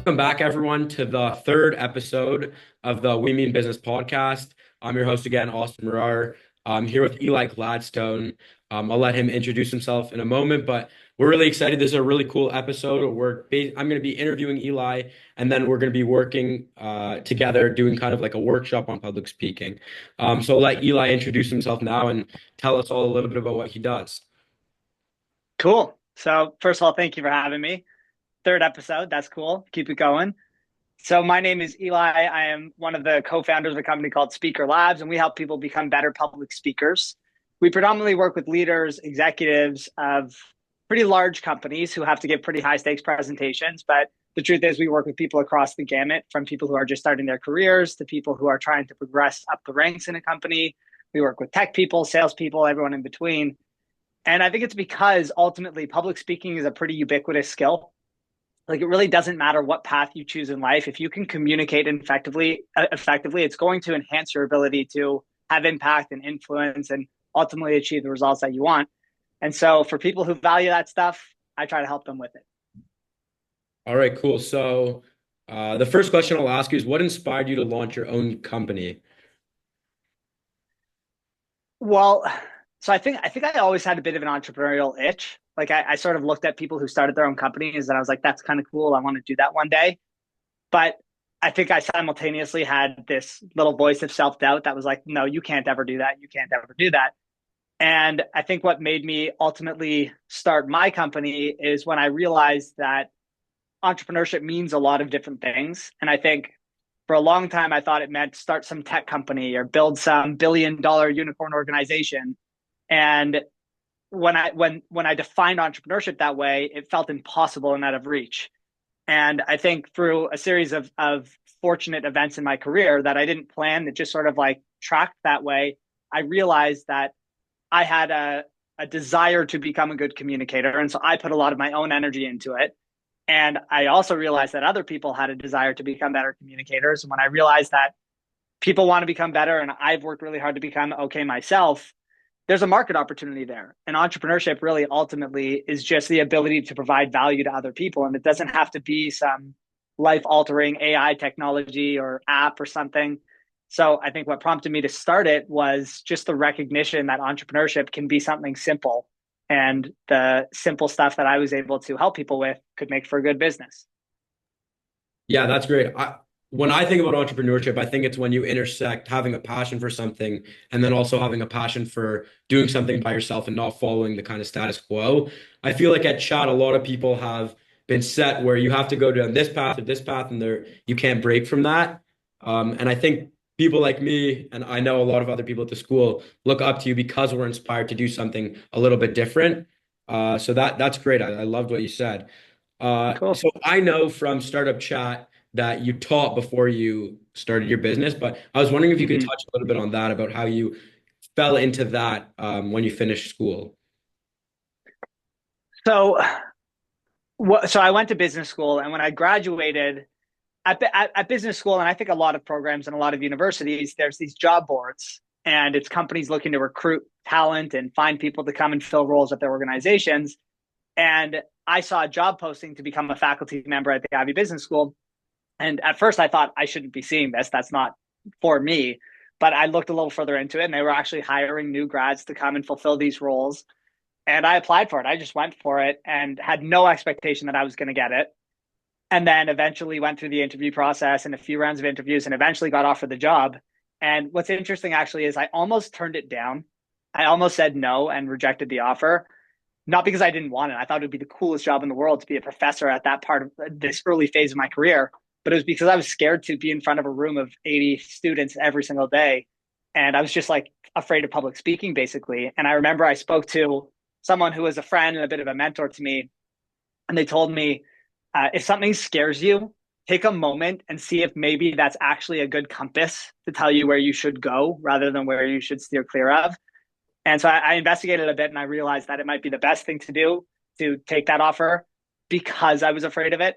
Welcome back, everyone, to the third episode of the We Mean Business podcast. I'm your host again, Austin Marar. I'm here with Eli Gladstone. I'll let him introduce himself in a moment, but we're really excited. This is a really cool episode. I'm going to be interviewing Eli, and then we're going to be working together, doing kind of like a workshop on public speaking. So I'll let Eli introduce himself now and tell us all a little bit about what he does. Cool. So first of all, thank you for having me. Third episode. That's cool. Keep it going. So my name is Eli. I am one of the co-founders of a company called Speaker Labs, and we help people become better public speakers. We predominantly work with leaders, executives of pretty large companies who have to give pretty high stakes presentations. But the truth is we work with people across the gamut, from people who are just starting their careers to people who are trying to progress up the ranks in a company. We work with tech people, salespeople, everyone in between. And I think it's because ultimately public speaking is a pretty ubiquitous skill. Like, it really doesn't matter what path you choose in life. If you can communicate effectively, it's going to enhance your ability to have impact and influence and ultimately achieve the results that you want. And so for people who value that stuff, I try to help them with it. All right, cool. So the first question I'll ask you is what inspired you to launch your own company? Well, so I think I always had a bit of an entrepreneurial itch. Like I sort of looked at people who started their own companies and I was like, that's kind of cool. I want to do that one day. But I think I simultaneously had this little voice of self-doubt that was like, no, you can't ever do that. You can't ever do that. And I think what made me ultimately start my company is when I realized that entrepreneurship means a lot of different things. And I think for a long time, I thought it meant start some tech company or build some billion-dollar unicorn organization. And when I defined entrepreneurship that way, it felt impossible and out of reach. And I think through a series of fortunate events in my career that I didn't plan, that just sort of like tracked that way, I realized that I had a desire to become a good communicator. And so I put a lot of my own energy into it. And I also realized that other people had a desire to become better communicators. And when I realized that people want to become better and I've worked really hard to become okay myself, there's a market opportunity there. And entrepreneurship really ultimately is just the ability to provide value to other people. And it doesn't have to be some life altering AI technology or app or something. So I think what prompted me to start it was just the recognition that entrepreneurship can be something simple. And the simple stuff that I was able to help people with could make for a good business. Yeah, that's great. When I think about entrepreneurship, I think it's when you intersect having a passion for something and then also having a passion for doing something by yourself and not following the kind of status quo. I feel like at Chat, a lot of people have been set where you have to go down this path or this path, and you can't break from that. And I think people like me, and I know a lot of other people at the school, look up to you because we're inspired to do something a little bit different. So that's great. I loved what you said. Cool. So I know from Startup Chat that you taught before you started your business, but I was wondering if you could Mm-hmm. touch a little bit on that, about how you fell into that when you finished school. So, so I went to business school, and when I graduated, at business school, and I think a lot of programs and a lot of universities, there's these job boards, and it's companies looking to recruit talent and find people to come and fill roles at their organizations. And I saw a job posting to become a faculty member at the Ivy Business School. And at first, I thought I shouldn't be seeing this. That's not for me. But I looked a little further into it, and they were actually hiring new grads to come and fulfill these roles. And I applied for it. I just went for it and had no expectation that I was going to get it, and then eventually went through the interview process and a few rounds of interviews and eventually got offered the job. And what's interesting actually is I almost turned it down. I almost said no and rejected the offer, not because I didn't want it. I thought it would be the coolest job in the world to be a professor at that part of this early phase of my career, but it was because I was scared to be in front of a room of 80 students every single day. And I was just like afraid of public speaking, basically. And I remember I spoke to someone who was a friend and a bit of a mentor to me, and they told me, if something scares you, take a moment and see if maybe that's actually a good compass to tell you where you should go rather than where you should steer clear of. And so I investigated a bit and I realized that it might be the best thing to do to take that offer because I was afraid of it.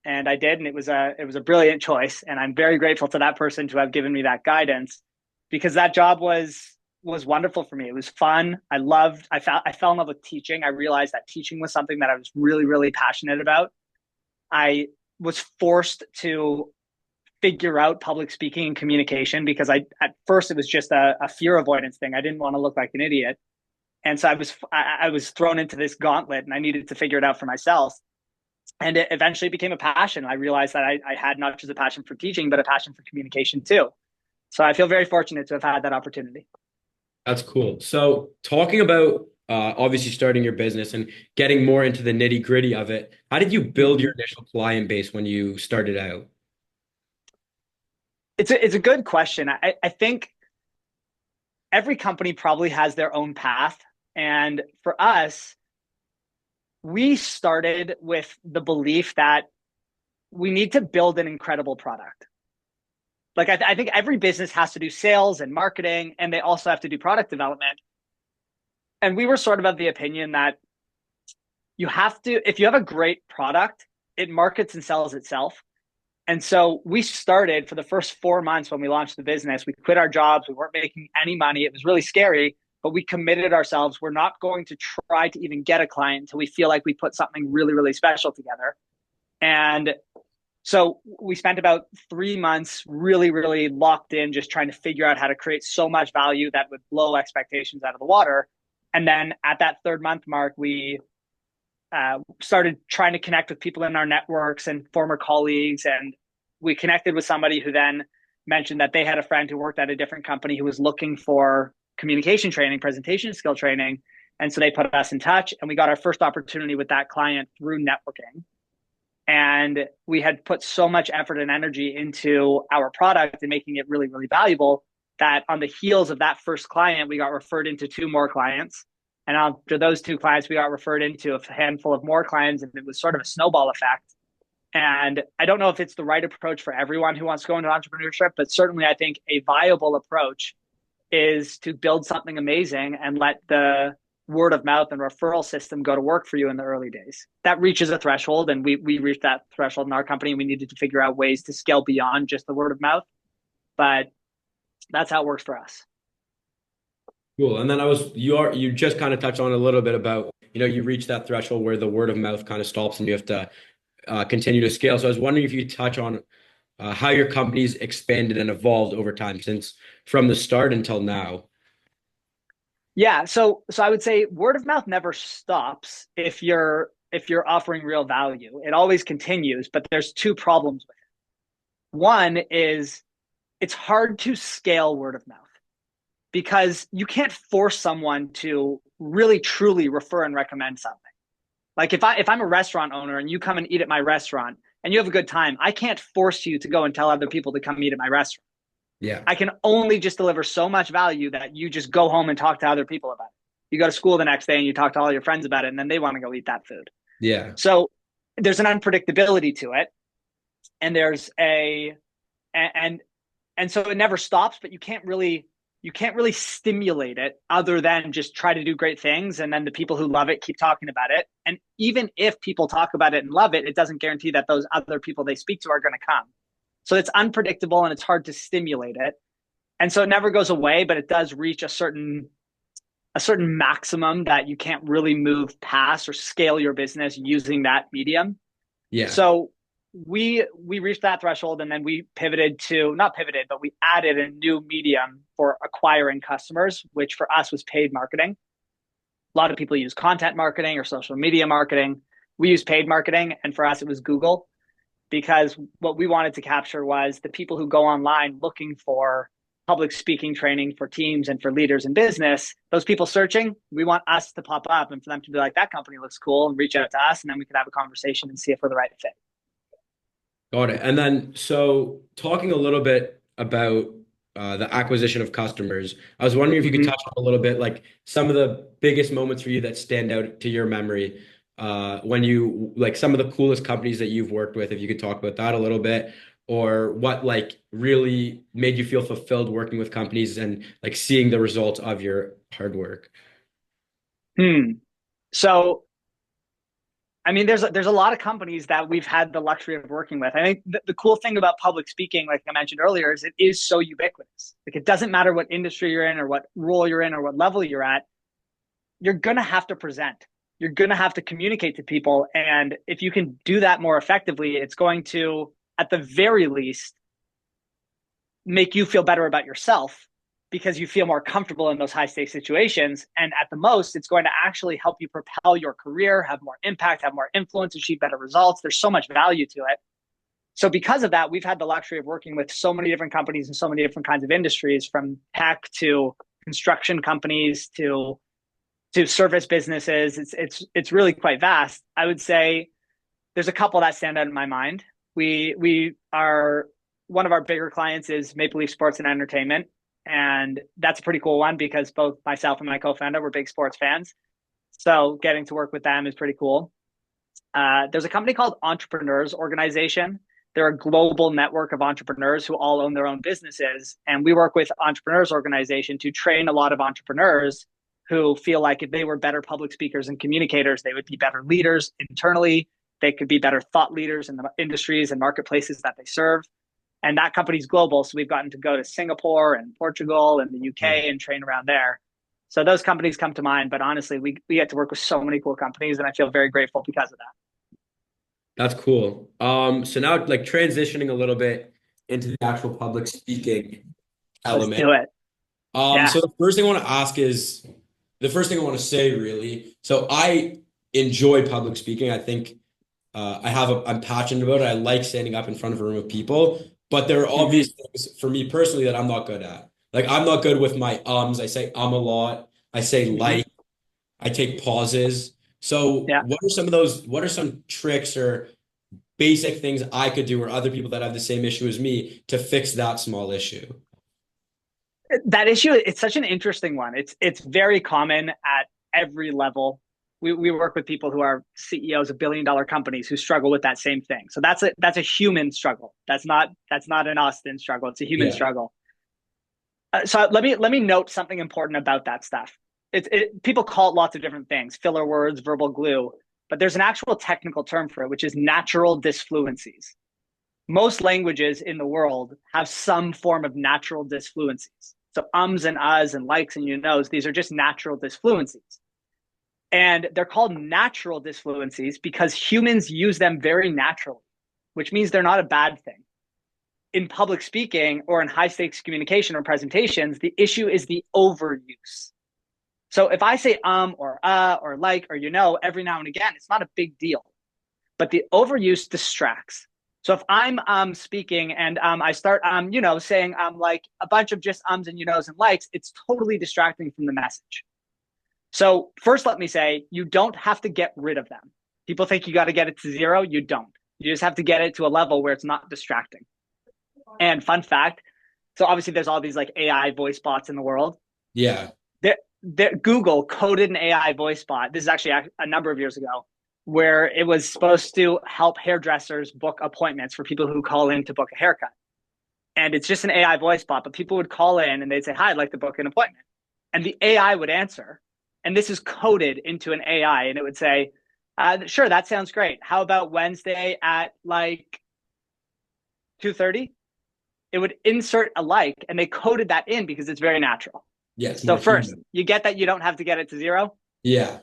And I did, and it was a brilliant choice. And I'm very grateful to that person to have given me that guidance, because that job was wonderful for me. It was fun. I fell in love with teaching. I realized that teaching was something that I was really, really passionate about. I was forced to figure out public speaking and communication because at first it was just a fear avoidance thing. I didn't want to look like an idiot. And so I was thrown into this gauntlet and I needed to figure it out for myself. And it eventually became a passion. I realized that I had not just a passion for teaching, but a passion for communication too. So I feel very fortunate to have had that opportunity. That's cool. So talking about obviously starting your business and getting more into the nitty gritty of it, how did you build your Mm-hmm. initial client base when you started out? It's a good question. I think every company probably has their own path. And for us, we started with the belief that we need to build an incredible product. Like I think every business has to do sales and marketing, and they also have to do product development. And we were sort of the opinion that you have to, if you have a great product, it markets and sells itself. And so we started for the first 4 months when we launched the business. We quit our jobs. We weren't making any money. It was really scary, but we committed ourselves. We're not going to try to even get a client until we feel like we put something really, really special together. And so we spent about 3 months really, really locked in, just trying to figure out how to create so much value that would blow expectations out of the water. And then at that third month mark, we started trying to connect with people in our networks and former colleagues. And we connected with somebody who then mentioned that they had a friend who worked at a different company who was looking for communication training, presentation skill training. And so they put us in touch, and we got our first opportunity with that client through networking. And we had put so much effort and energy into our product and making it really, really valuable that on the heels of that first client, we got referred into two more clients. And after those two clients, we got referred into a handful of more clients, and it was sort of a snowball effect. And I don't know if it's the right approach for everyone who wants to go into entrepreneurship, but certainly I think a viable approach is to build something amazing and let the word of mouth and referral system go to work for you in the early days. That reaches a threshold, and we reached that threshold in our company. We needed to figure out ways to scale beyond just the word of mouth, but that's how it works for us. Cool. And then you just kind of touched on a little bit about, you reach that threshold where the word of mouth kind of stops and you have to continue to scale. So I was wondering if you could touch on how your company's expanded and evolved over time since from the start until now. Yeah, so I would say word of mouth never stops if you're offering real value. It always continues, but there's two problems with it. One is it's hard to scale word of mouth because you can't force someone to really truly refer and recommend something. Like if I'm a restaurant owner and you come and eat at my restaurant and you have a good time, I can't force you to go and tell other people to come eat at my restaurant. Yeah. I can only just deliver so much value that you just go home and talk to other people about it. You go to school the next day and you talk to all your friends about it, and then they want to go eat that food. Yeah. So there's an unpredictability to it, and there's a and and so it never stops, but you can't really stimulate it other than just try to do great things, and then the people who love it keep talking about it. And even if people talk about it and love it, it doesn't guarantee that those other people they speak to are going to come. So it's unpredictable and it's hard to stimulate it. And so it never goes away, but it does reach a certain maximum that you can't really move past or scale your business using that medium. Yeah. So we reached that threshold, and then we pivoted to, not pivoted, but we added a new medium for acquiring customers, which for us was paid marketing. A lot of people use content marketing or social media marketing. We use paid marketing, and for us it was Google, because what we wanted to capture was the people who go online looking for public speaking training for teams and for leaders in business. Those people searching, we want us to pop up and for them to be like, that company looks cool, and reach out to us, and then we could have a conversation and see if we're the right fit. Got it. And then, so talking a little bit about the acquisition of customers, I was wondering if you could Mm-hmm. touch on a little bit, like some of the biggest moments for you that stand out to your memory when you, like some of the coolest companies that you've worked with, if you could talk about that a little bit, or what like really made you feel fulfilled working with companies and like seeing the results of your hard work. So I mean, there's a lot of companies that we've had the luxury of working with. I think the cool thing about public speaking, like I mentioned earlier, is it is so ubiquitous. Like it doesn't matter what industry you're in or what role you're in or what level you're at, you're gonna have to present. you're going to have to communicate to people. And if you can do that more effectively, it's going to, at the very least, make you feel better about yourself because you feel more comfortable in those high stakes situations. And at the most, it's going to actually help you propel your career, have more impact, have more influence, achieve better results. There's so much value to it. So because of that, we've had the luxury of working with so many different companies and so many different kinds of industries, from tech to construction companies to service businesses. It's really quite vast. I would say there's a couple that stand out in my mind. We are One of our bigger clients is Maple Leaf Sports and Entertainment, and that's a pretty cool one because both myself and my co-founder were big sports fans. So getting to work with them is pretty cool. There's a company called Entrepreneurs Organization. They're a global network of entrepreneurs who all own their own businesses. And we work with Entrepreneurs Organization to train a lot of entrepreneurs who feel like if they were better public speakers and communicators, they would be better leaders internally. They could be better thought leaders in the industries and marketplaces that they serve. And that company's global. So we've gotten to go to Singapore and Portugal and the UK and train around there. So those companies come to mind. But honestly, we get to work with so many cool companies, and I feel very grateful because of that. That's cool. So now like transitioning a little bit into the actual public speaking Let's element. do it. Yeah. So the first thing I want to ask is the first thing I want to say really. So I enjoy public speaking. I think I'm passionate about it. I like standing up in front of a room of people, but there are Mm-hmm. obvious things for me personally that I'm not good at. Like I'm not good with my ums. I say a lot. I say Mm-hmm. like. I take pauses. So Yeah. what are some of those? What are some tricks or basic things I could do or other people that have the same issue as me to fix that small issue? That issue, it's such an interesting one. It's very common at every level. We work with people who are CEOs of billion-dollar companies who struggle with that same thing. So that's a human struggle. That's not an Austin struggle. It's a human Yeah. struggle. So let me note something important about that stuff. People call it lots of different things: filler words, verbal glue, but there's an actual technical term for it, which is natural disfluencies. Most languages in the world have some form of natural disfluencies. So ums and uhs and likes and you knows, these are just natural disfluencies. And they're called natural disfluencies because humans use them very naturally, which means they're not a bad thing. In public speaking or in high stakes communication or presentations, the issue is the overuse. So if I say or like or every now and again, it's not a big deal. But the overuse distracts. So if I'm speaking and I start saying like a bunch of just ums and and likes, it's totally distracting from the message. So first, let me say you don't have to get rid of them. People think you got to get it to zero. You don't. You just have to get it to a level where it's not distracting. And fun fact, so obviously there's all these like AI voice bots in the world. Yeah. Google coded an AI voice bot. This is actually a number of years ago, where it was supposed to help hairdressers book appointments for people who call in to book a haircut. And it's just an AI voice bot, but people would call in and they'd say, "Hi, I'd like to book an appointment." And the AI would answer. And this is coded into an AI, and it would say, "Sure, that sounds great. How about Wednesday at like 2:30?" It would insert a like, and they coded that in because it's very natural. Yeah, it's So more first, human. you get that you don't have to get it to zero. Yeah.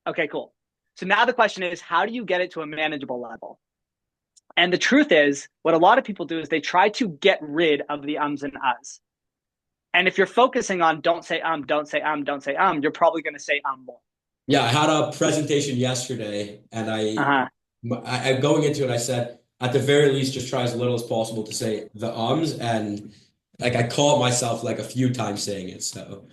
Okay, cool. So now the question is, how do you get it to a manageable level? And the truth is, what a lot of people do is they try to get rid of the ums and uhs. And if you're focusing on don't say don't say don't say you're probably going to say more. Yeah, I had a presentation yesterday and Uh-huh. I going into it, I said, at the very least, just try as little as possible to say the ums and like I caught myself like a few times saying it. So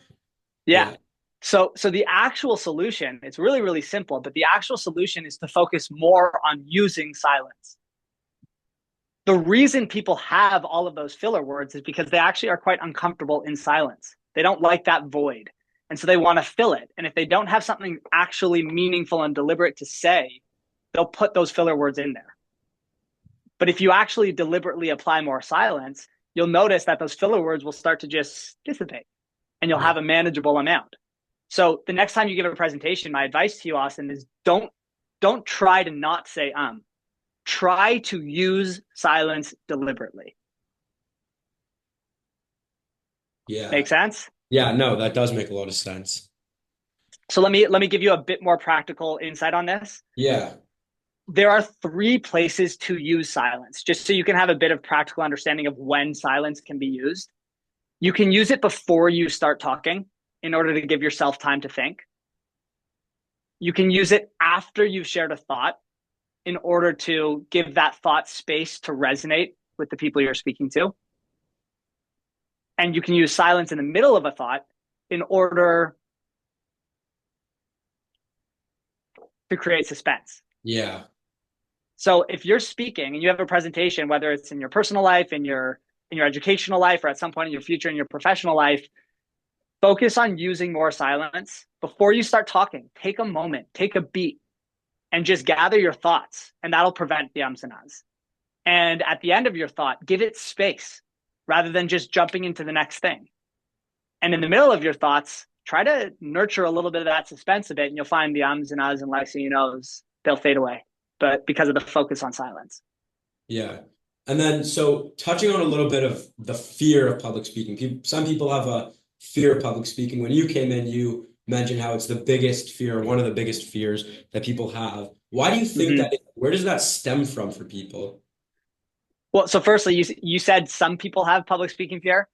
Yeah. yeah. So the actual solution, it's really, really simple, but the actual solution is to focus more on using silence. The reason people have all of those filler words is because they actually are quite uncomfortable in silence. They don't like that void. And so they want to fill it. And if they don't have something actually meaningful and deliberate to say, they'll put those filler words in there. But if you actually deliberately apply more silence, you'll notice that those filler words will start to just dissipate and you'll Yeah. have a manageable amount. So the next time you give a presentation, my advice to you, Austin, is don't try to not say try to use silence deliberately. Yeah. Make sense? Yeah, no, that does make a lot of sense. So let me give you a bit more practical insight on this. Yeah. There are three places to use silence, just so you can have a bit of practical understanding of when silence can be used. You can use it before you start talking in order to give yourself time to think. You can use it after you've shared a thought in order to give that thought space to resonate with the people you're speaking to. And you can use silence in the middle of a thought in order to create suspense. Yeah. So if you're speaking and you have a presentation, whether it's in your personal life, in your educational life, or at some point in your future in your professional life, focus on using more silence before you start talking. Take a moment, take a beat, and just gather your thoughts, and that'll prevent the ums and ahs. And at the end of your thought, give it space rather than just jumping into the next thing. And in the middle of your thoughts, try to nurture a little bit of that suspense a bit, and you'll find the ums and ahs and like so you knows they'll fade away. But because of the focus on silence. Yeah. And then, so touching on a little bit of the fear of public speaking, some people have a fear of public speaking. When you came in, you mentioned how it's the biggest fear, one of the biggest fears that people have. Why do you think Mm-hmm. that is? Where does that stem from for people? Well, so firstly, you said some people have public speaking fear.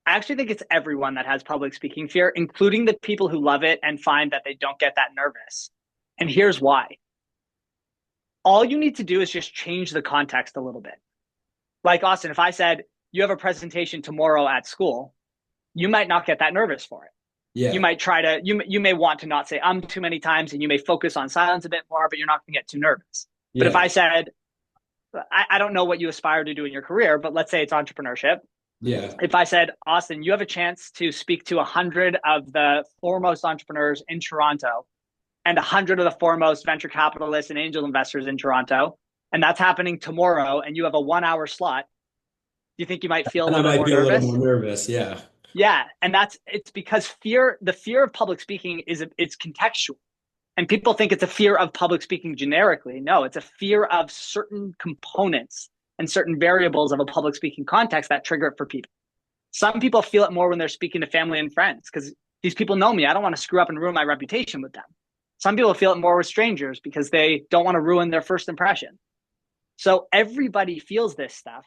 I actually think it's everyone that has public speaking fear, including the people who love it and find that they don't get that nervous. And here's why. All you need to do is just change the context a little bit. Like Austin, if I said you have a presentation tomorrow at school, you might not get that nervous for it. You Yeah. might try to you may want to not say too many times and you may focus on silence a bit more, but you're not going to get too nervous. But if Yeah. I said I don't know what you aspire to do in your career, but let's say it's entrepreneurship. Yeah. If I said, Austin, you have a chance to speak to 100 of the foremost entrepreneurs in Toronto and 100 of the foremost venture capitalists and angel investors in Toronto, and that's happening tomorrow, and you have a 1 hour slot, do you think you might feel a And I little bit might more be a little more nervous? nervous. Yeah. Yeah, and it's because the fear of public speaking it's contextual. And people think it's a fear of public speaking generically. No, it's a fear of certain components and certain variables of a public speaking context that trigger it for people. Some people feel it more when they're speaking to family and friends because these people know me. I don't want to screw up and ruin my reputation with them. Some people feel it more with strangers because they don't want to ruin their first impression. So everybody feels this stuff.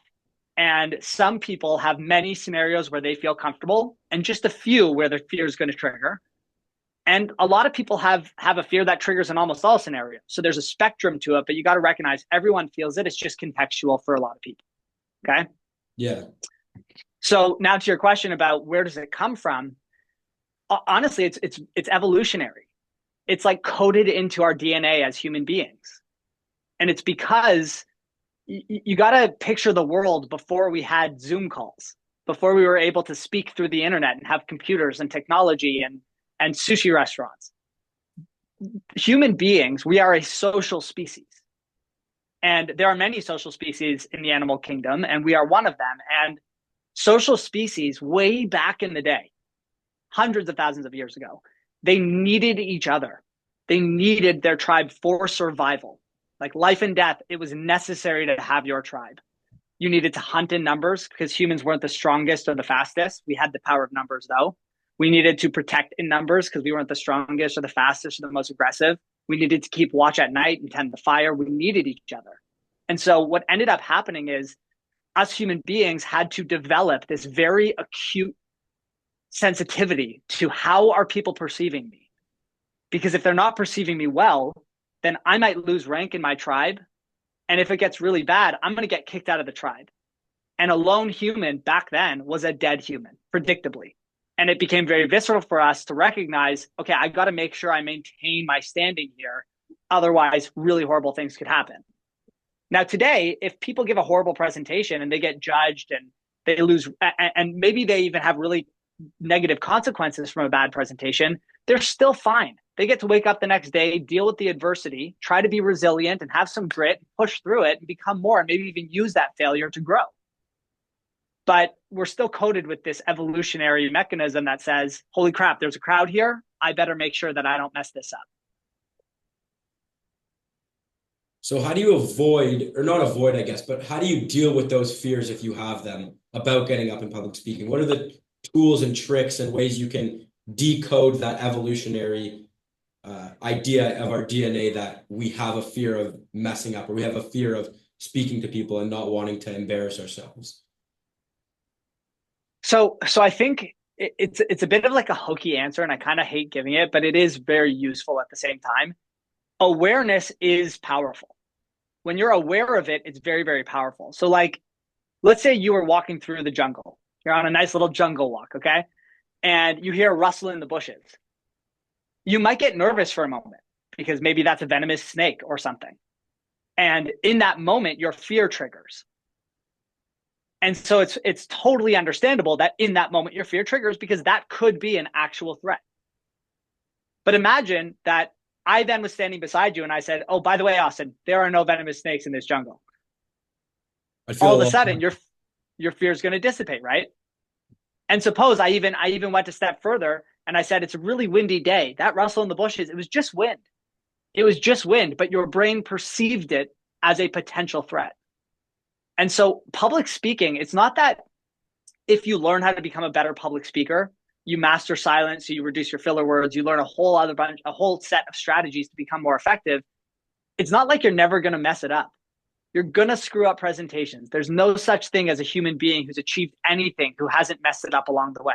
And some people have many scenarios where they feel comfortable and just a few where their fear is going to trigger. And a lot of people have a fear that triggers in almost all scenarios. So there's a spectrum to it, but you got to recognize everyone feels it. It's just contextual for a lot of people. Okay. Yeah. So now to your question about where does it come from? Honestly, it's evolutionary. It's like coded into our DNA as human beings. And it's because you got to picture the world before we had Zoom calls, before we were able to speak through the internet and have computers and technology and sushi restaurants. Human beings, we are a social species. And there are many social species in the animal kingdom, and we are one of them. And social species, way back in the day, hundreds of thousands of years ago, they needed each other. They needed their tribe for survival. Like life and death, it was necessary to have your tribe. You needed to hunt in numbers because humans weren't the strongest or the fastest. We had the power of numbers, though. We needed to protect in numbers because we weren't the strongest or the fastest or the most aggressive. We needed to keep watch at night and tend the fire. We needed each other. And so what ended up happening is us human beings had to develop this very acute sensitivity to how are people perceiving me? Because if they're not perceiving me well, then I might lose rank in my tribe. And if it gets really bad, I'm going to get kicked out of the tribe. And a lone human back then was a dead human, predictably. And it became very visceral for us to recognize, okay, I got to make sure I maintain my standing here. Otherwise, really horrible things could happen. Now, today, if people give a horrible presentation and they get judged and they lose, and maybe they even have really negative consequences from a bad presentation, they're still fine. They get to wake up the next day, deal with the adversity, try to be resilient and have some grit, push through it and become more, and maybe even use that failure to grow. But we're still coded with this evolutionary mechanism that says, holy crap, there's a crowd here. I better make sure that I don't mess this up. So how do you avoid, or not avoid, I guess, but how do you deal with those fears if you have them about getting up in public speaking? What are the tools and tricks and ways you can decode that evolutionary idea of our DNA that we have a fear of messing up, or we have a fear of speaking to people and not wanting to embarrass ourselves? So I think it's a bit of like a hokey answer, and I kind of hate giving it, but it is very useful at the same time. Awareness is powerful. When you're aware of it, it's very, very powerful. So like, let's say you were walking through the jungle. You're on a nice little jungle walk, okay? And you hear a rustle in the bushes. You might get nervous for a moment because maybe that's a venomous snake or something. And in that moment, your fear triggers. And so it's totally understandable that in that moment your fear triggers because that could be an actual threat. But imagine that I then was standing beside you and I said, "Oh, by the way, Austin, there are no venomous snakes in this jungle." I'd feel All a of a little. sudden your fear is going to dissipate, right? And suppose I even went a step further and I said, "It's a really windy day. That rustle in the bushes, it was just wind. It was just wind, but your brain perceived it as a potential threat." And so public speaking, it's not that if you learn how to become a better public speaker, you master silence, so you reduce your filler words, you learn a whole set of strategies to become more effective. It's not like you're never going to mess it up. You're going to screw up presentations. There's no such thing as a human being who's achieved anything who hasn't messed it up along the way.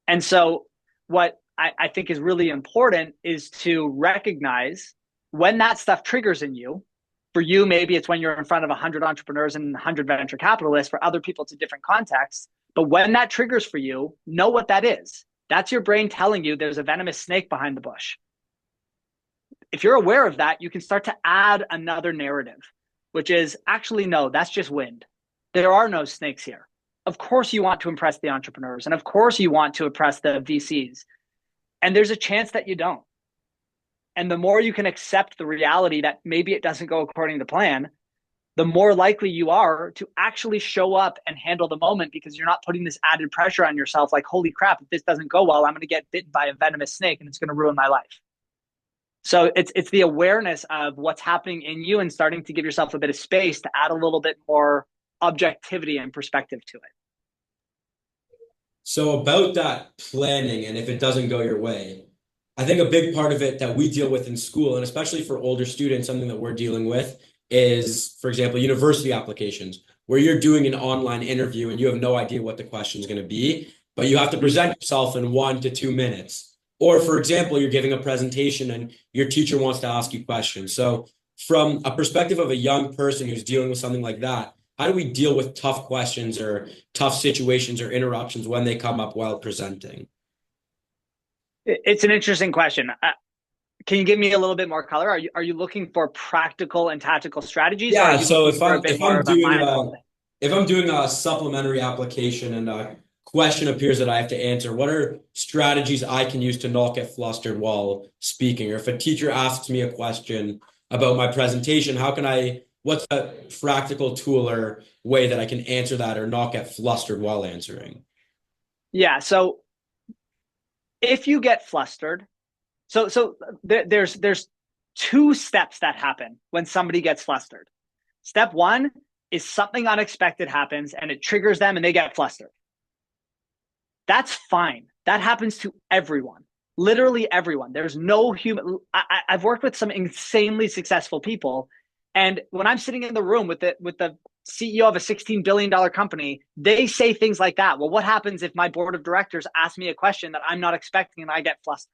And so what I think is really important is to recognize when that stuff triggers in you. For you, maybe it's when you're in front of 100 entrepreneurs and 100 venture capitalists. For other people, it's a different context. But when that triggers for you, know what that is. That's your brain telling you there's a venomous snake behind the bush. If you're aware of that, you can start to add another narrative, which is actually, no, that's just wind. There are no snakes here. Of course, you want to impress the entrepreneurs, and of course, you want to impress the VCs. And there's a chance that you don't. And the more you can accept the reality that maybe it doesn't go according to plan, the more likely you are to actually show up and handle the moment because you're not putting this added pressure on yourself like, holy crap, if this doesn't go well, I'm going to get bitten by a venomous snake and it's going to ruin my life. So it's the awareness of what's happening in you and starting to give yourself a bit of space to add a little bit more objectivity and perspective to it. So about that planning, and if it doesn't go your way, I think a big part of it that we deal with in school, and especially for older students, something that we're dealing with is, for example, university applications, where you're doing an online interview and you have no idea what the question is going to be, but you have to present yourself in 1 to 2 minutes. Or, for example, you're giving a presentation and your teacher wants to ask you questions. So, from a perspective of a young person who's dealing with something like that, how do we deal with tough questions or tough situations or interruptions when they come up while presenting? It's an interesting question. Can you give me a little bit more color? Are you looking for practical and tactical strategies, or are Yeah, you so looking for a bit more of a mindful thing? if I'm doing a supplementary application and a question appears that I have to answer, what are strategies I can use to not get flustered while speaking? Or if a teacher asks me a question about my presentation, what's a practical tool or way that I can answer that or not get flustered while answering? Yeah. So if you get flustered, there's two steps that happen when somebody gets flustered. Step one is something unexpected happens and it triggers them and they get flustered. That's fine. That happens to everyone, literally everyone. There's no human. I've worked with some insanely successful people, and when I'm sitting in the room with the CEO of a $16 billion company, they say things like that. Well, what happens if my board of directors ask me a question that I'm not expecting and I get flustered?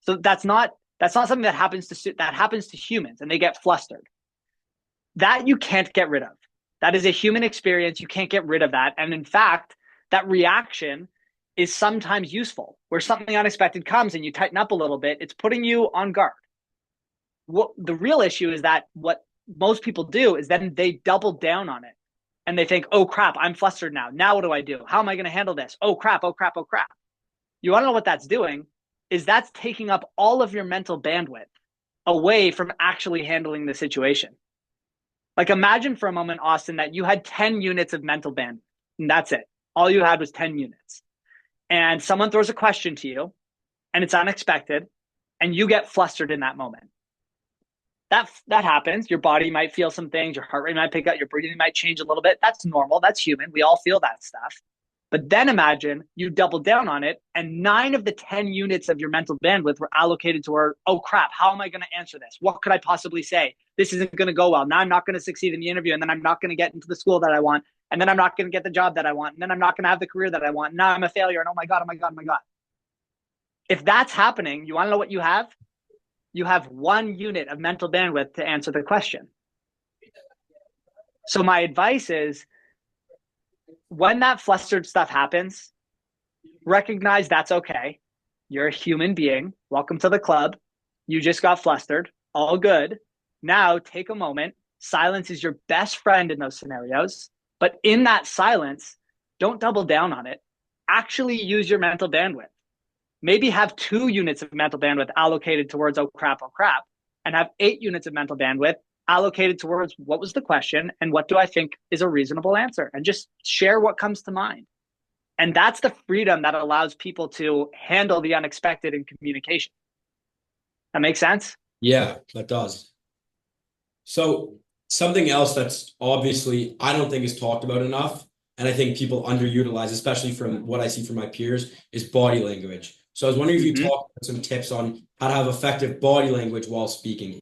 So that's not something that happens to humans and they get flustered. That you can't get rid of. That is a human experience. You can't get rid of that. And in fact, that reaction is sometimes useful. Where something unexpected comes and you tighten up a little bit, it's putting you on guard. What the real issue is that what most people do is then they double down on it and they think, oh crap, I'm flustered now. Now what do I do? How am I going to handle this? Oh crap, oh crap, oh crap. You want to know what that's doing? Is that's taking up all of your mental bandwidth away from actually handling the situation. Like imagine for a moment, Austin, that you had 10 units of mental bandwidth and that's it. All you had was 10 units. And someone throws a question to you and it's unexpected and you get flustered in that moment. That happens. Your body might feel some things, your heart rate might pick up, your breathing might change a little bit. That's normal. That's human. We all feel that stuff. But then imagine you double down on it, and 9 of the 10 units of your mental bandwidth were allocated toward, oh crap, how am I going to answer this? What could I possibly say? This isn't going to go well. Now I'm not going to succeed in the interview, and then I'm not going to get into the school that I want, and then I'm not going to get the job that I want, and then I'm not going to have the career that I want. Now I'm a failure, and oh my God, oh my God, oh my God. If that's happening, you want to know what you have? You have 1 unit of mental bandwidth to answer the question. So my advice is, when that flustered stuff happens, recognize that's okay. You're a human being. Welcome to the club. You just got flustered. All good. Now take a moment. Silence is your best friend in those scenarios. But in that silence, don't double down on it. Actually use your mental bandwidth. Maybe have 2 units of mental bandwidth allocated towards, oh crap, and have 8 units of mental bandwidth allocated towards what was the question and what do I think is a reasonable answer, and just share what comes to mind. And that's the freedom that allows people to handle the unexpected in communication. That makes sense? Yeah, that does. So something else that's obviously I don't think is talked about enough, and I think people underutilize, especially from what I see from my peers, is body language. So I was wondering if you Mm-hmm. talk about some tips on how to have effective body language while speaking.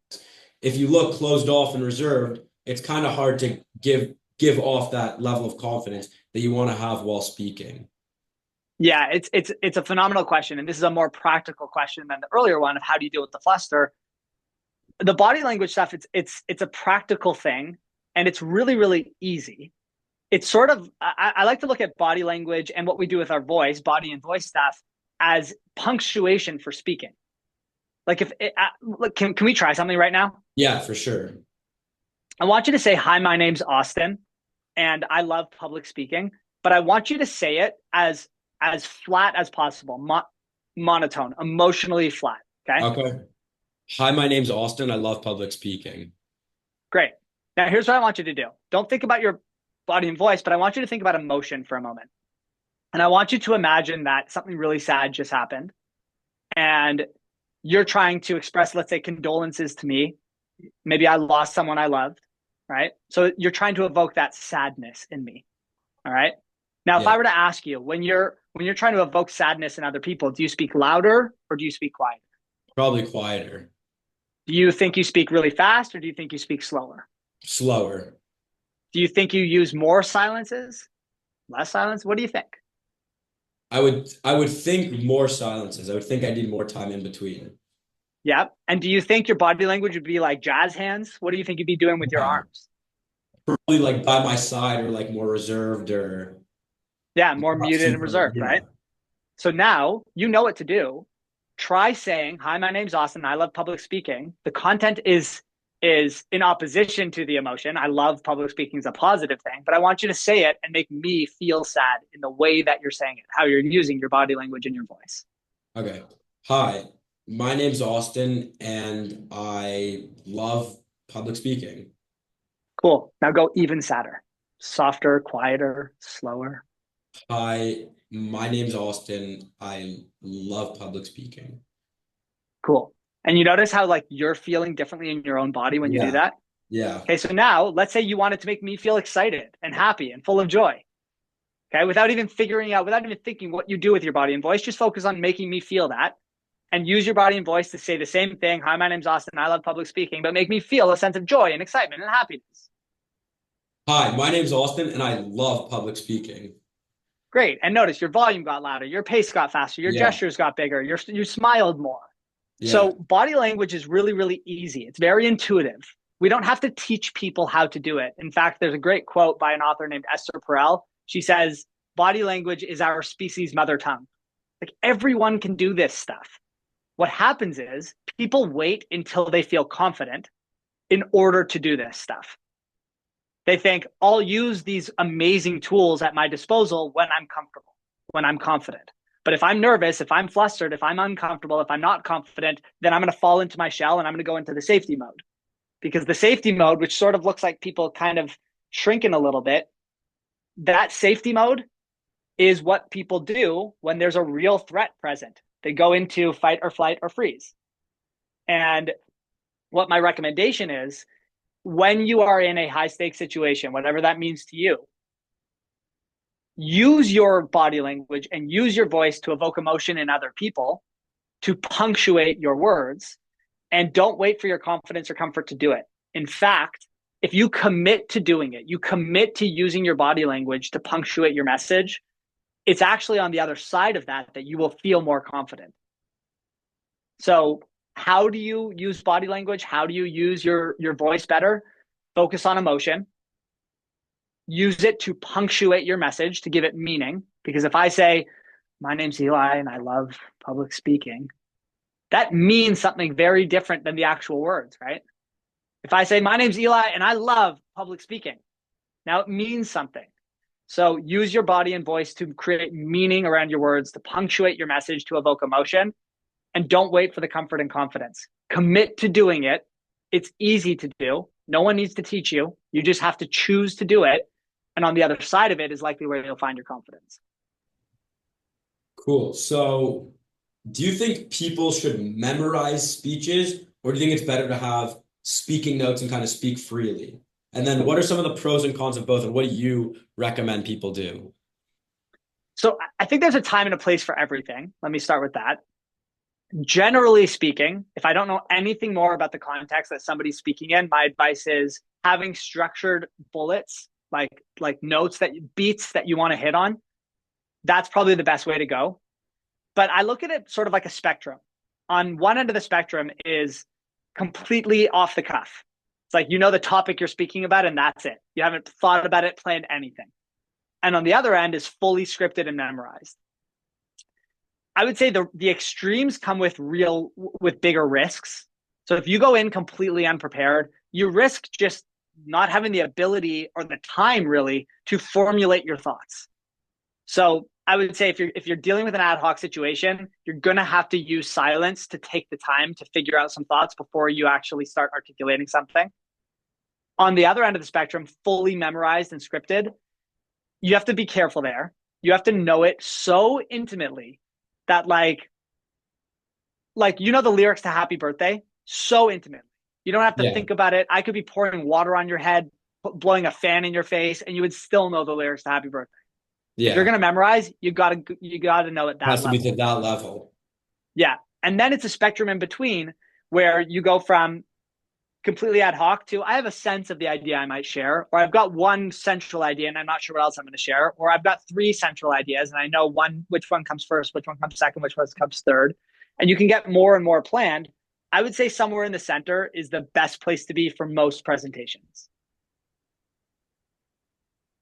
If you look closed off and reserved, it's kind of hard to give off that level of confidence that you want to have while speaking. Yeah, it's a phenomenal question, and this is a more practical question than the earlier one of how do you deal with the fluster. The body language stuff, it's a practical thing, and it's really easy. It's sort of I like to look at body language and what we do with our voice, body and voice stuff, as punctuation for speaking. Like if it, can we try something right now? Yeah, for sure. I want you to say, "Hi, my name's Austin, and I love public speaking." But I want you to say it as flat as possible, monotone, emotionally flat. Okay, Okay. Hi, my name's Austin. I love public speaking. great. Now here's what I want you to do. Don't think about your body and voice, but I want you to think about emotion for a moment. And I want you to imagine that something really sad just happened, and you're trying to express, let's say, condolences to me. Maybe I lost someone I loved, right? So you're trying to evoke that sadness in me. All right. Now, if Yeah, I were to ask you, when you're trying to evoke sadness in other people, do you speak louder or do you speak quiet? probably quieter, Do you think you speak really fast or do you think you speak slower? slower. Do you think you use more silences, less silence? What do you think? I would think more silences. I would think I need more time in between. Yeah. And do you think your body language would be like jazz hands? What do you think you'd be doing with your Yeah. arms? Probably like by my side or like more reserved or Yeah, more not muted and super. reserved, Yeah. right? So now you know what to do. Try saying, "Hi, my name's Austin. I love public speaking." The content is in opposition to the emotion. I love public speaking is a positive thing, but I want you to say it and make me feel sad in the way that you're saying it, how you're using your body language and your voice. Okay. Hi, my name's Austin and I love public speaking. Cool. Now go even sadder, softer, quieter, slower. Hi, my name's Austin. I love public speaking. Cool. And you notice how like you're feeling differently in your own body when you do Yeah. that? Yeah. Okay, so now let's say you wanted to make me feel excited and happy and full of joy. Okay, without even figuring out, without even thinking what you do with your body and voice, just focus on making me feel that and use your body and voice to say the same thing. "Hi, my name's Austin. I love public speaking," but make me feel a sense of joy and excitement and happiness. Hi, my name's Austin and I love public speaking. Great. And notice your volume got louder, your pace got faster, your Yeah. gestures got bigger, you smiled more. Yeah. So body language is really easy. It's very intuitive. We don't have to teach people how to do it. In fact, there's a great quote by an author named Esther Perel. She says, "Body language is our species' mother tongue." Like everyone can do this stuff. What happens is people wait until they feel confident in order to do this stuff. They think, "I'll use these amazing tools at my disposal when I'm comfortable, when I'm confident." But if I'm nervous, if I'm flustered, if I'm uncomfortable, if I'm not confident, then I'm going to fall into my shell and I'm going to go into the safety mode. Because the safety mode, which sort of looks like people kind of shrinking a little bit, that safety mode is what people do when there's a real threat present. They go into fight or flight or freeze. And what my recommendation is, when you are in a high stakes situation, whatever that means to you, use your body language and use your voice to evoke emotion in other people, to punctuate your words, and don't wait for your confidence or comfort to do it. In fact, if you commit to doing it, you commit to using your body language to punctuate your message, it's actually on the other side of that that you will feel more confident. So, how do you use body language? How do you use your voice better? Focus on emotion. Use it to punctuate your message, to give it meaning. Because if I say, my name's Eli and I love public speaking, that means something very different than the actual words, right? If I say, my name's Eli and I love public speaking, now it means something. So use your body and voice to create meaning around your words, to punctuate your message, to evoke emotion, and don't wait for the comfort and confidence. Commit to doing it. It's easy to do. No one needs to teach you. You just have to choose to do it. And on the other side of it is likely where you'll find your confidence. Cool. So, do you think people should memorize speeches, or do you think it's better to have speaking notes and kind of speak freely? And then, what are some of the pros and cons of both, and what do you recommend people do? So I think there's a time and a place for everything. Let me start with that. Generally speaking, if I don't know anything more about the context that somebody's speaking in, my advice is having structured bullets, like notes, that beats that you want to hit on. That's probably the best way to go. But I look at it sort of like a spectrum. On one end of the spectrum is completely off the cuff. It's like, you know, the topic you're speaking about, and that's it. You haven't thought about it, planned anything. And on the other end is fully scripted and memorized. I would say the extremes come with bigger risks. So if you go in completely unprepared, you risk just not having the ability or the time really to formulate your thoughts. So I would say if you're dealing with an ad hoc situation, you're going to have to use silence to take the time to figure out some thoughts before you actually start articulating something. On the other end of the spectrum, fully memorized and scripted, you have to be careful there. You have to know it so intimately that like you know the lyrics to Happy Birthday so intimately. You don't have to Yeah. think about it. I could be pouring water on your head, blowing a fan in your face, and you would still know the lyrics to Happy Birthday. If you're Yeah. gonna memorize, you gotta know at that Has to be level. to that level. Yeah. And then it's a spectrum in between where you go from completely ad hoc to I have a sense of the idea I might share, or I've got one central idea and I'm not sure what else I'm going to share, or I've got three central ideas and I know which one comes first, which one comes second, which one comes third. And you can get more and more planned. I would say somewhere in the center is the best place to be for most presentations.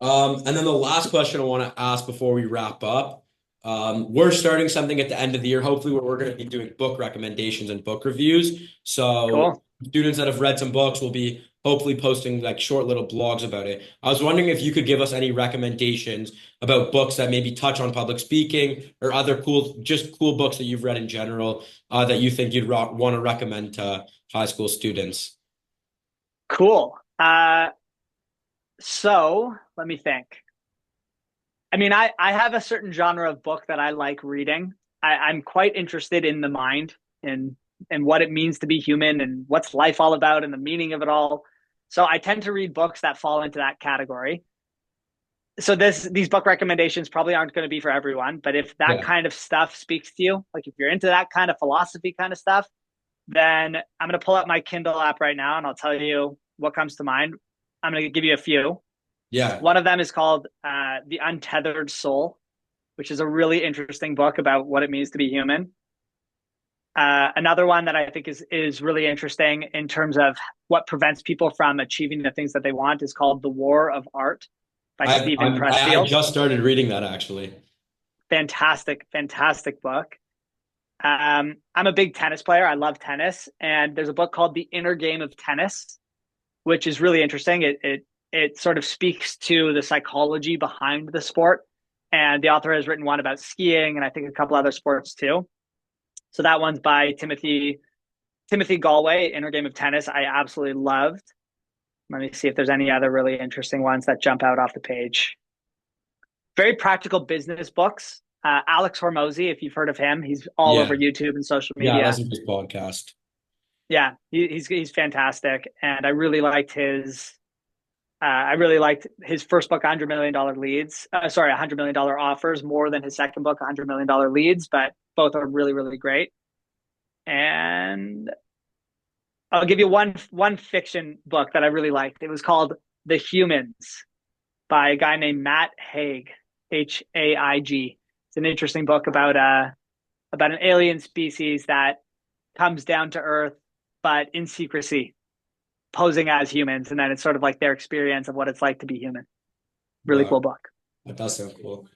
And then the last question I want to ask before we wrap up. We're starting something at the end of the year, hopefully, where we're going to be doing book recommendations and book reviews. So Cool. students that have read some books will be hopefully posting like short little blogs about it. I was wondering if you could give us any recommendations about books that maybe touch on public speaking or other just cool books that you've read in general, that you think you'd want to recommend to high school students. Cool. So let me think. I mean, I have a certain genre of book that I like reading. I'm quite interested in the mind and what it means to be human and what's life all about and the meaning of it all. So I tend to read books that fall into that category. So these book recommendations probably aren't going to be for everyone, but if that Yeah. kind of stuff speaks to you, like if you're into that kind of philosophy kind of stuff, then I'm going to pull up my Kindle app right now and I'll tell you what comes to mind. I'm going to give you a few. Yeah. One of them is called The Untethered Soul, which is a really interesting book about what it means to be human. Another one that I think is really interesting in terms of what prevents people from achieving the things that they want is called The War of Art by Stephen I Pressfield. just started reading that actually. Fantastic, fantastic book. I'm a big tennis player. I love tennis, and there's a book called The Inner Game of Tennis, which is really interesting. It sort of speaks to the psychology behind the sport, and the author has written one about skiing and I think a couple other sports too. So that one's by Timothy Galway, Inner Game of Tennis. I absolutely loved. Let me see if there's any other really interesting ones that jump out off the page. Very practical business books. Alex Hormozy, if you've heard of him, he's all over Yeah. YouTube and social Yeah. media. Listen to his podcast. Yeah, he's fantastic, and I really liked his I really liked his first book, $100 million leads. Sorry, $100 million offers, more than his second book, $100 million leads, but both are really, really great. And I'll give you one fiction book that I really liked. It was called The Humans by a guy named Matt Haig, Haig. It's an interesting book about an alien species that comes down to Earth, but in secrecy, posing as humans, and then it's sort of like their experience of what it's like to be human. Really Wow, cool book. that does sound cool.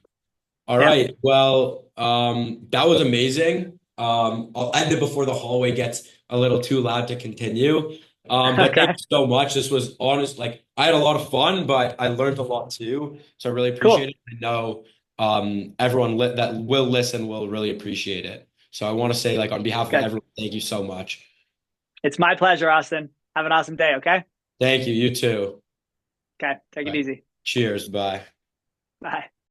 All Yeah. right. Well, that was amazing. I'll end it before the hallway gets a little too loud to continue. But thank Okay. you so much. This was honest, like I had a lot of fun, but I learned a lot too. So I really appreciate Cool. it. I know everyone li that will listen will really appreciate it. So I want to say, like, on behalf of Good. everyone, thank you so much. It's my pleasure, Austin. Have an awesome day. Okay. Thank you. You too. Okay. Take All it right. easy. Cheers. Bye. Bye.